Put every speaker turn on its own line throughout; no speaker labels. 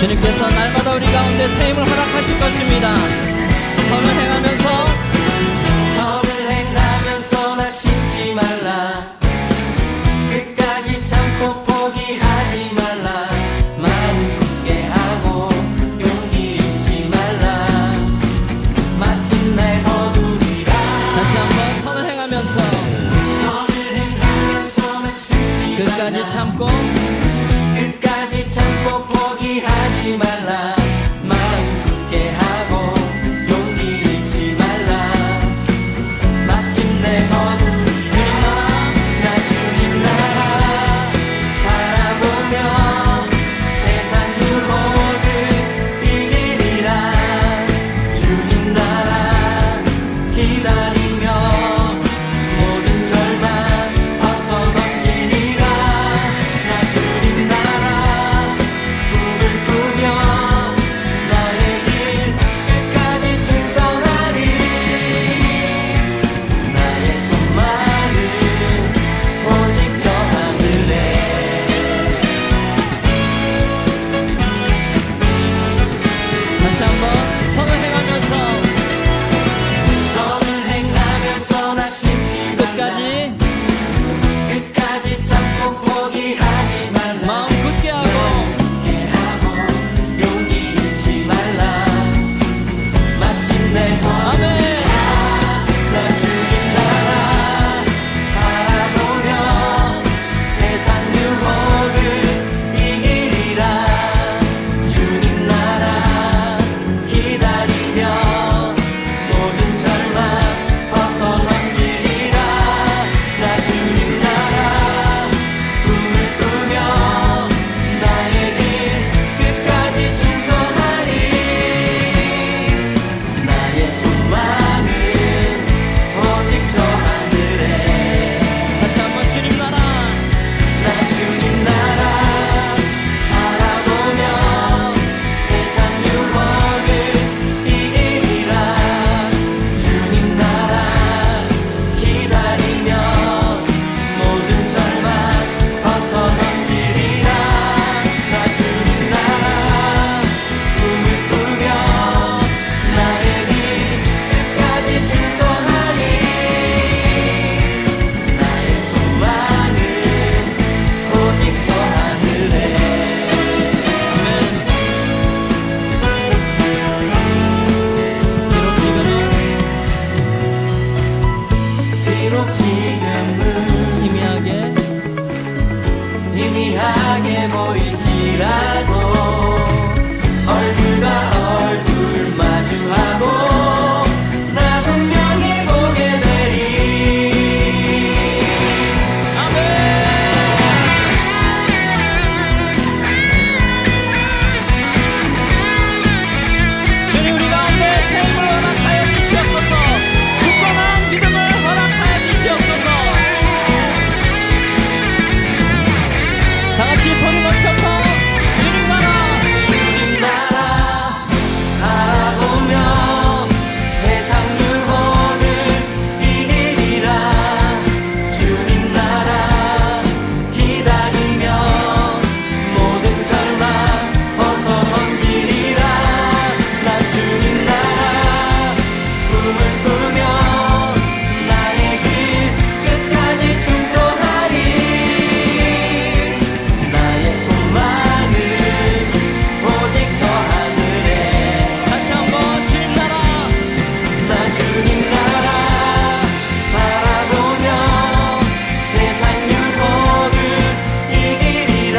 주님께서 날마다 우리 가운데 새 힘을 허락하실 것입니다. 선을 행하면서 낙심치 말라. 끝까지 참고 포기하지 말라. 마음 굳게 하고 용기 잃지 말라. 마침내 거두리라. 다시 한번 선을 행하면서 낙심치 끝까지 참고 포기하지 말라. 마음 굳게 하고 용기 잃지 말라. 마침내 거두리라. 나 주님 나라 바라보며 세상 유혹을 이기리라. 주님 나라 기다리며 모든 절망 벗어 던지리라. 나 주님 나라 꿈을 꾸며 나의 길 끝까지 충성하리. 나의 소망은 오직 저 하늘에. 다시 한번 선을 행하면서 낙심치 끝까지 참고 포기하지 말라. 마음 굳게 하고 용기 잃지 말라. 마침내 아멘. 나 주님 나라 바라보며 세상 유혹을 이기리라. 주님 나라 기다리며 모든 절망 벗어 던지리라. 나 주님 나라 꿈을 꾸며 나의 길 끝까지 충성하리. 나의 소망은 오직 저 하늘에. 다시 한번 주님 나라. 나 주님 나라 바라보며 세상 유혹을 이기리라. 주님 나라 기다리며 모든 절망 벗어 던지리라. 나 주님 나라 꿈을 꾸며 나의 길 끝까지 충성하리. 나의 소망은 오직 저 하늘에. 아멘. 비록 지금은 희미하게 보일지라도 얼굴과 얼굴 마주하고 나 분명히 보게 되리. 아멘. 주님 우리 가운데 새 힘을 허락하여 주시옵소서. 굳건한 믿음을 허락하여 주시옵소서. 다 같이 소리 높여서 주님 나라 바라보며 세상 유혹을 이기리라. 주님 나라 기다리며 모든 절망 벗어 던지리라. 나 주님 나라 꿈을 꾸며 나의 길 끝까지 충성하리. 나의 소망은 오직 저 하늘에. 다시 한번 주님 나라. 나 주님 나라 바라보며 세상 유혹을 이기리라.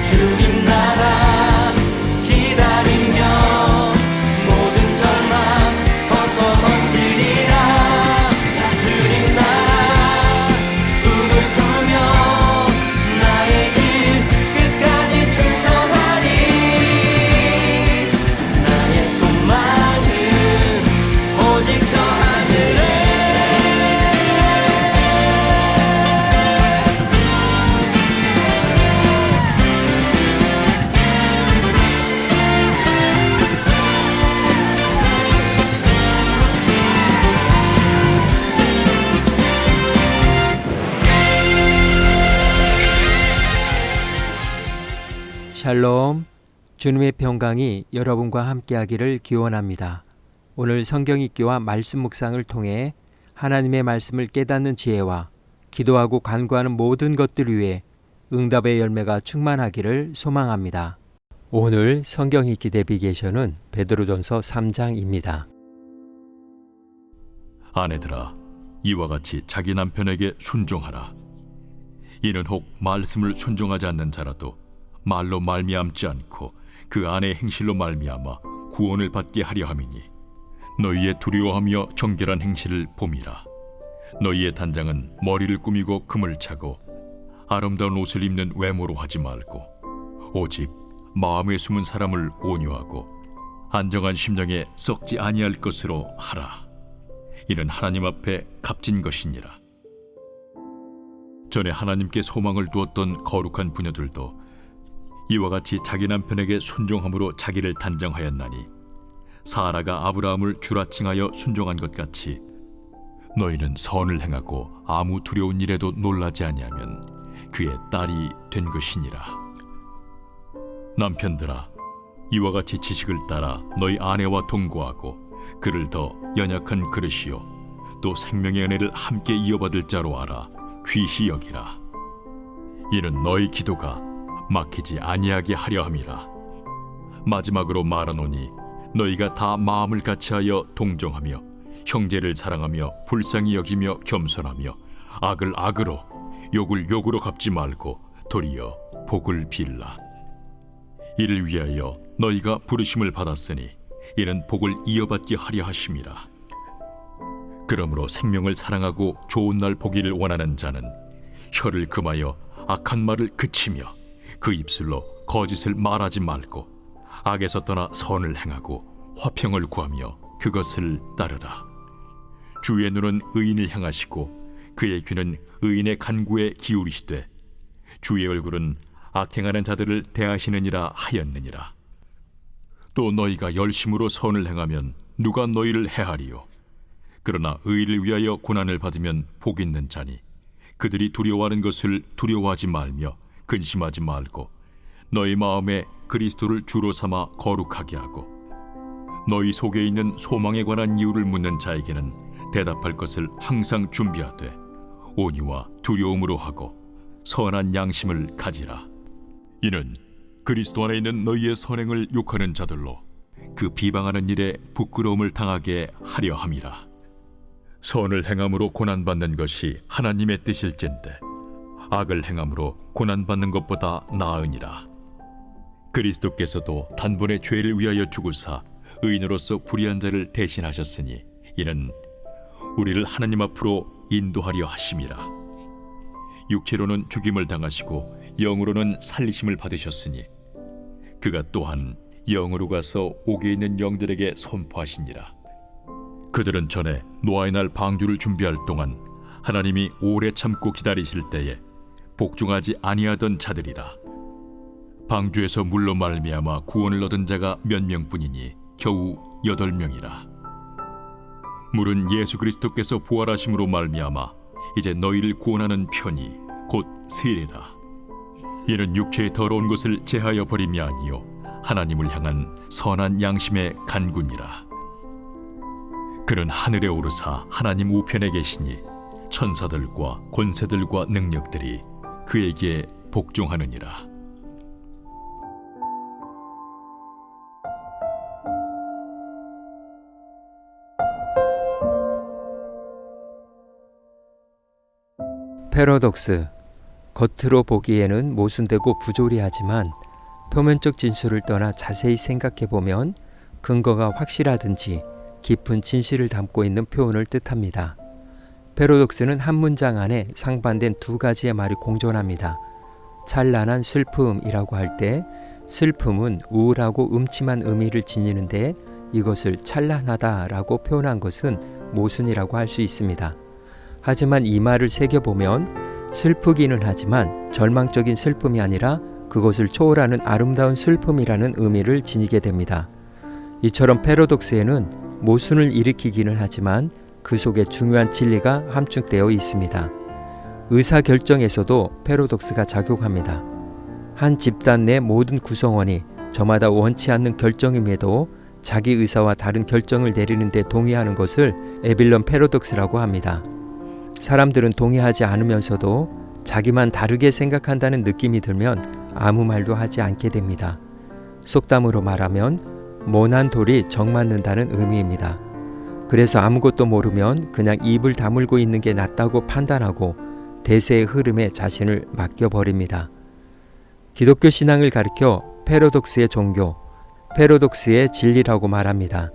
주님 나라 기다리며 모든 절망 벗어 던지리라. 나 주님 나라 꿈을 꾸며 나의 길 끝까지 충성하리. 나의 소망은 오직 저 하늘에.
샬롬. 주님의 평강이 여러분과 함께하기를 기원합니다. 오늘 성경 읽기와 말씀 묵상을 통해 하나님의 말씀을 깨닫는 지혜와 기도하고 간구하는 모든 것들 위해 응답의 열매가 충만하기를 소망합니다. 오늘 성경 읽기 내비게이션은 베드로전서 3장입니다.
아내들아, 이와 같이 자기 남편에게 순종하라. 이는 혹 말씀을 순종하지 않는 자라도 말로 말미암지 않고 그 아내의 행실로 말미암아 구원을 받게 하려 함이니, 너희의 두려워하며 정결한 행실을 봄이라. 너희의 단장은 머리를 꾸미고 금을 차고 아름다운 옷을 입는 외모로 하지 말고, 오직 마음에 숨은 사람을 온유하고 안정한 심령에 썩지 아니할 것으로 하라. 이는 하나님 앞에 값진 것이니라. 전에 하나님께 소망을 두었던 거룩한 부녀들도 이와 같이 자기 남편에게 순종함으로 자기를 단장하였나니, 사라가 아브라함을 주라칭하여 순종한 것 같이 너희는 선을 행하고 아무 두려운 일에도 놀라지 아니하면 그의 딸이 된 것이니라. 남편들아, 이와 같이 지식을 따라 너희 아내와 동거하고 그를 더 연약한 그릇이요 또 생명의 은혜를 함께 이어받을 자로 알아 귀히 여기라. 이는 너희 기도가 막히지 아니하게 하려 함이라. 마지막으로 말하노니, 너희가 다 마음을 같이하여 동정하며 형제를 사랑하며 불쌍히 여기며 겸손하며 악을 악으로 욕을 욕으로 갚지 말고 도리어 복을 빌라. 이를 위하여 너희가 부르심을 받았으니 이는 복을 이어받게 하려 하심이라. 그러므로 생명을 사랑하고 좋은 날 보기를 원하는 자는 혀를 금하여 악한 말을 그치며 그 입술로 거짓을 말하지 말고 악에서 떠나 선을 행하고 화평을 구하며 그것을 따르라. 주의 눈은 의인을 향하시고 그의 귀는 의인의 간구에 기울이시되 주의 얼굴은 악행하는 자들을 대하시느니라 하였느니라. 또 너희가 열심으로 선을 행하면 누가 너희를 해하리요? 그러나 의를 위하여 고난을 받으면 복 있는 자니, 그들이 두려워하는 것을 두려워하지 말며 근심하지 말고 너희 마음에 그리스도를 주로 삼아 거룩하게 하고, 너희 속에 있는 소망에 관한 이유를 묻는 자에게는 대답할 것을 항상 준비하되 온유와 두려움으로 하고 선한 양심을 가지라. 이는 그리스도 안에 있는 너희의 선행을 욕하는 자들로 그 비방하는 일에 부끄러움을 당하게 하려 함이라. 선을 행함으로 고난받는 것이 하나님의 뜻일진데 악을 행함으로 고난받는 것보다 나으니라. 그리스도께서도 단번에 죄를 위하여 죽으사 의인으로서 불의한 자를 대신하셨으니, 이는 우리를 하나님 앞으로 인도하려 하심이라. 육체로는 죽임을 당하시고 영으로는 살리심을 받으셨으니 그가 또한 영으로 가서 옥에 있는 영들에게 선포하시니라. 그들은 전에 노아의 날 방주를 준비할 동안 하나님이 오래 참고 기다리실 때에 복종하지 아니하던 자들이라. 방주에서 물로 말미암아 구원을 얻은 자가 몇 명뿐이니 겨우 8명이라. 물은 예수 그리스도께서 부활하심으로 말미암아 이제 너희를 구원하는 편이 곧 세례라. 이는 육체의 더러운 것을 제하여 버림이 아니요 하나님을 향한 선한 양심의 간구니라. 그는 하늘에 오르사 하나님 우편에 계시니 천사들과 권세들과 능력들이 그에게 복종하느니라.
패러독스. 겉으로 보기에는 모순되고 부조리하지만 표면적 진술을 떠나 자세히 생각해보면 근거가 확실하든지 깊은 진실을 담고 있는 표현을 뜻합니다. 패러독스는 한 문장 안에 상반된 두 가지의 말이 공존합니다. 찬란한 슬픔이라고 할 때 슬픔은 우울하고 음침한 의미를 지니는데, 이것을 찬란하다라고 표현한 것은 모순이라고 할 수 있습니다. 하지만 이 말을 새겨보면 슬프기는 하지만 절망적인 슬픔이 아니라 그것을 초월하는 아름다운 슬픔이라는 의미를 지니게 됩니다. 이처럼 패러독스에는 모순을 일으키기는 하지만 그 속에 중요한 진리가 함축되어 있습니다. 의사결정에서도 패러독스가 작용합니다. 한 집단 내 모든 구성원이 저마다 원치 않는 결정임에도 자기 의사와 다른 결정을 내리는 데 동의하는 것을 에빌런 패러독스라고 합니다. 사람들은 동의하지 않으면서도 자기만 다르게 생각한다는 느낌이 들면 아무 말도 하지 않게 됩니다. 속담으로 말하면 모난 돌이 정 맞는다는 의미입니다. 그래서 아무것도 모르면 그냥 입을 다물고 있는 게 낫다고 판단하고 대세의 흐름에 자신을 맡겨버립니다. 기독교 신앙을 가리켜 패러독스의 종교, 패러독스의 진리라고 말합니다.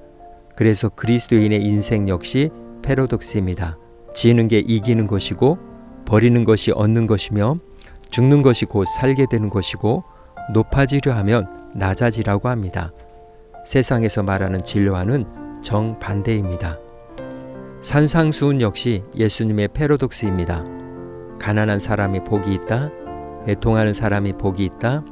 그래서 그리스도인의 인생 역시 패러독스입니다. 지는 게 이기는 것이고 버리는 것이 얻는 것이며 죽는 것이 곧 살게 되는 것이고 높아지려 하면 낮아지라고 합니다. 세상에서 말하는 진료와는 정반대입니다. 산상수훈 역시 예수님의 패러독스입니다. 가난한 사람이 복이 있다. 애통하는 사람이 복이 있다.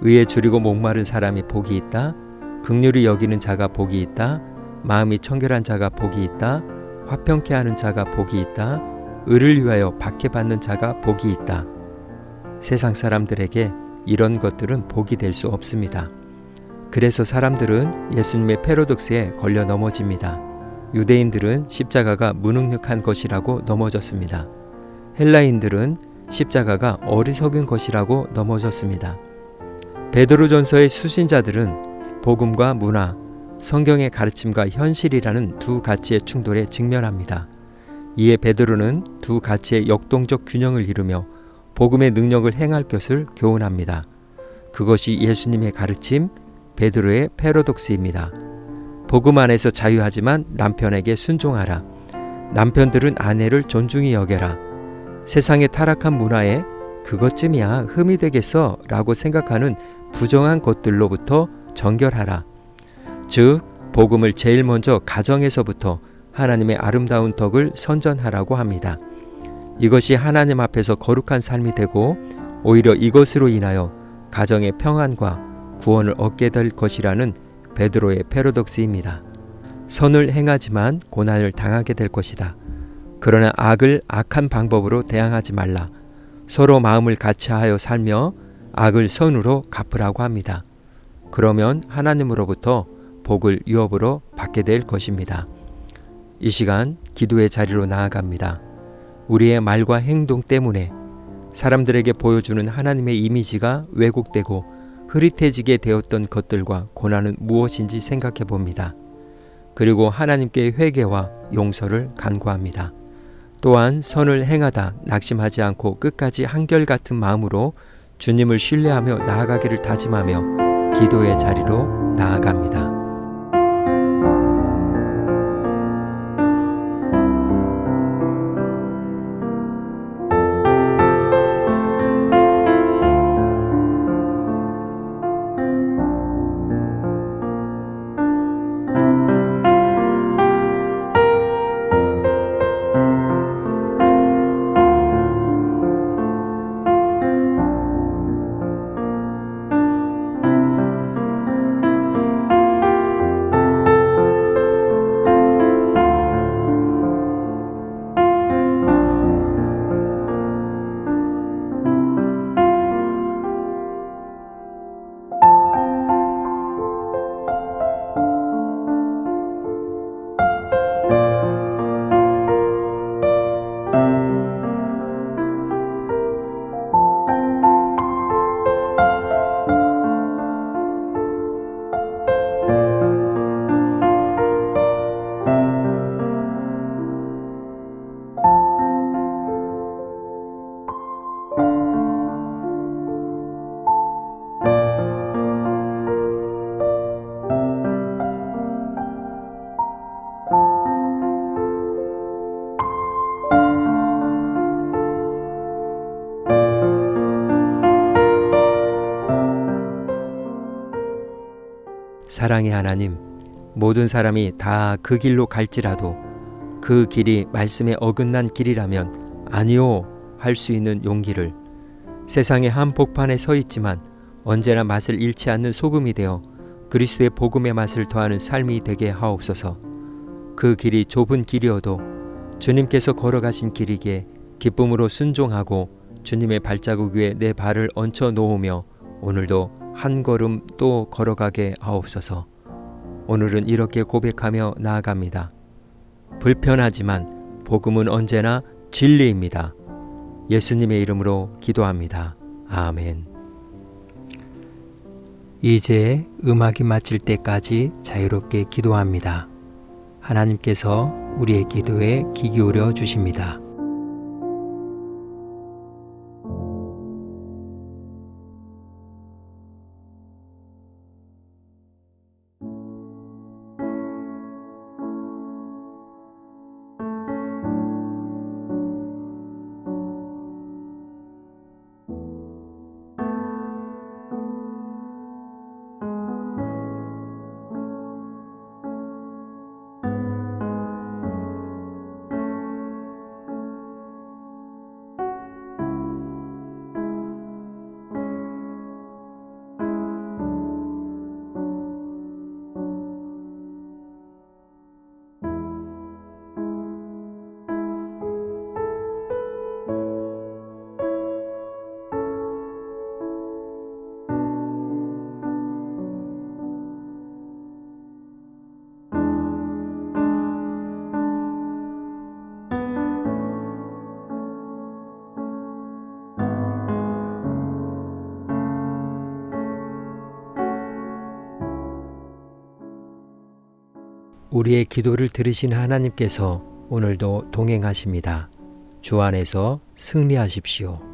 의에 줄이고 목마른 사람이 복이 있다. 긍휼히 여기는 자가 복이 있다. 마음이 청결한 자가 복이 있다. 화평케 하는 자가 복이 있다. 의를 위하여 박해받는 자가 복이 있다. 세상 사람들에게 이런 것들은 복이 될 수 없습니다. 그래서 사람들은 예수님의 패러독스에 걸려 넘어집니다. 유대인들은 십자가가 무능력한 것이라고 넘어졌습니다. 헬라인들은 십자가가 어리석은 것이라고 넘어졌습니다. 베드로전서의 수신자들은 복음과 문화, 성경의 가르침과 현실이라는 두 가치의 충돌에 직면합니다. 이에 베드로는 두 가치의 역동적 균형을 이루며 복음의 능력을 행할 것을 교훈합니다. 그것이 예수님의 가르침, 베드로의 패러독스입니다. 복음 안에서 자유하지만 남편에게 순종하라. 남편들은 아내를 존중히 여겨라. 세상의 타락한 문화에 그것쯤이야 흠이 되겠어 라고 생각하는 부정한 것들로부터 정결하라. 즉 복음을 제일 먼저 가정에서부터 하나님의 아름다운 덕을 선전하라고 합니다. 이것이 하나님 앞에서 거룩한 삶이 되고 오히려 이것으로 인하여 가정의 평안과 구원을 얻게 될 것이라는 베드로의 패러독스입니다. 선을 행하지만 고난을 당하게 될 것이다. 그러나 악을 악한 방법으로 대항하지 말라. 서로 마음을 같이하여 살며 악을 선으로 갚으라고 합니다. 그러면 하나님으로부터 복을 유업으로 받게 될 것입니다. 이 시간 기도의 자리로 나아갑니다. 우리의 말과 행동 때문에 사람들에게 보여주는 하나님의 이미지가 왜곡되고 흐릿해지게 되었던 것들과 고난은 무엇인지 생각해 봅니다. 그리고 하나님께 회개와 용서를 간구합니다. 또한 선을 행하다 낙심하지 않고 끝까지 한결같은 마음으로 주님을 신뢰하며 나아가기를 다짐하며 기도의 자리로 나아갑니다. 사랑의 하나님, 모든 사람이 다 그 길로 갈지라도 그 길이 말씀에 어긋난 길이라면 아니요 할 수 있는 용기를, 세상의 한복판에 서 있지만 언제나 맛을 잃지 않는 소금이 되어 그리스도의 복음의 맛을 더하는 삶이 되게 하옵소서. 그 길이 좁은 길이어도 주님께서 걸어가신 길이기에 기쁨으로 순종하고 주님의 발자국 위에 내 발을 얹혀 놓으며 오늘도 한 걸음 또 걸어가게 하옵소서. 오늘은 이렇게 고백하며 나아갑니다. 불편하지만 복음은 언제나 진리입니다. 예수님의 이름으로 기도합니다. 아멘. 이제 음악이 마칠 때까지 자유롭게 기도합니다. 하나님께서 우리의 기도에 귀 기울여 주십니다. 우리의 기도를 들으신 하나님께서 오늘도 동행하십니다. 주 안에서 승리하십시오.